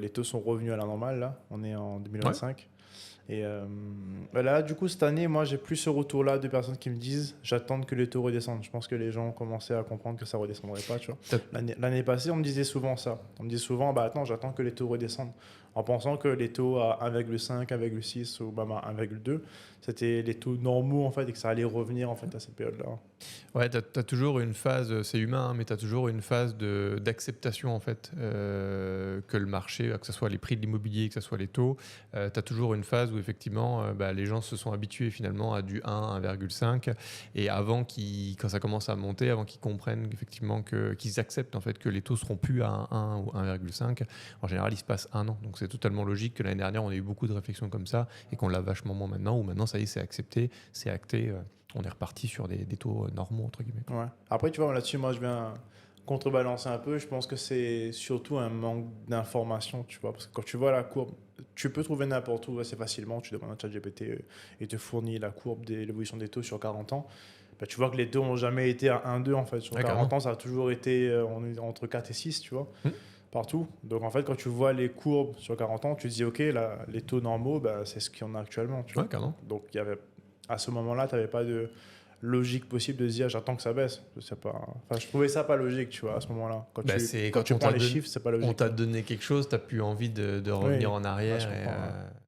les taux sont revenus à la normale, là. On est en Ouais. 2025. Et là, du coup, cette année, moi, j'ai plus ce retour-là de personnes qui me disent j'attends que les taux redescendent. Je pense que les gens ont commencé à comprendre que ça ne redescendrait pas, tu vois. T'as- L'année passée, on me disait souvent ça. On me disait souvent, bah attends, j'attends que les taux redescendent. En pensant que les taux à 1,5, 1,6 ou même à 1,2, c'était les taux normaux, en fait, et que ça allait revenir, en fait, à cette période-là. Ouais, t'as toujours une phase, c'est humain, hein, mais tu as toujours une phase d'acceptation en fait, que le marché, que ce soit les prix de l'immobilier, que ce soit les taux, tu as toujours une phase où effectivement les gens se sont habitués finalement à du 1, 1,5 et quand ça commence à monter, avant qu'ils comprennent effectivement qu'ils acceptent en fait que les taux seront plus à 1 ou 1,5, en général il se passe un an. Donc c'est totalement logique que l'année dernière on a eu beaucoup de réflexions comme ça et qu'on l'a vachement moins maintenant, où maintenant ça y est, c'est accepté, c'est acté. On est reparti sur des taux normaux, entre guillemets. Ouais. Après, tu vois, là-dessus, moi, je viens contrebalancer un peu. Je pense que c'est surtout un manque d'information, tu vois. Parce que quand tu vois la courbe, tu peux trouver n'importe où assez facilement. Tu demandes à ChatGPT et te fournit la courbe de l'évolution des taux sur 40 ans. Bah, tu vois que les taux n'ont jamais été à 1,2 en fait. Sur Ouais, 40 carrément. ans, ça a toujours été entre 4 et 6, tu vois, Hmm. partout. Donc, en fait, quand tu vois les courbes sur 40 ans, tu te dis, OK, là, les taux normaux, bah, c'est ce qu'il y en a actuellement, tu Ouais, vois. carrément. Donc, à ce moment-là, tu n'avais pas de logique possible de se dire j'attends que ça baisse. Je trouvais ça pas logique, tu vois, à ce moment-là. Bah, c'est Quand quand tu prends les chiffres, c'est pas on logique, t'a quoi. donné quelque chose, t'as plus envie de revenir Oui, en là, je arrière. comprends. Ouais.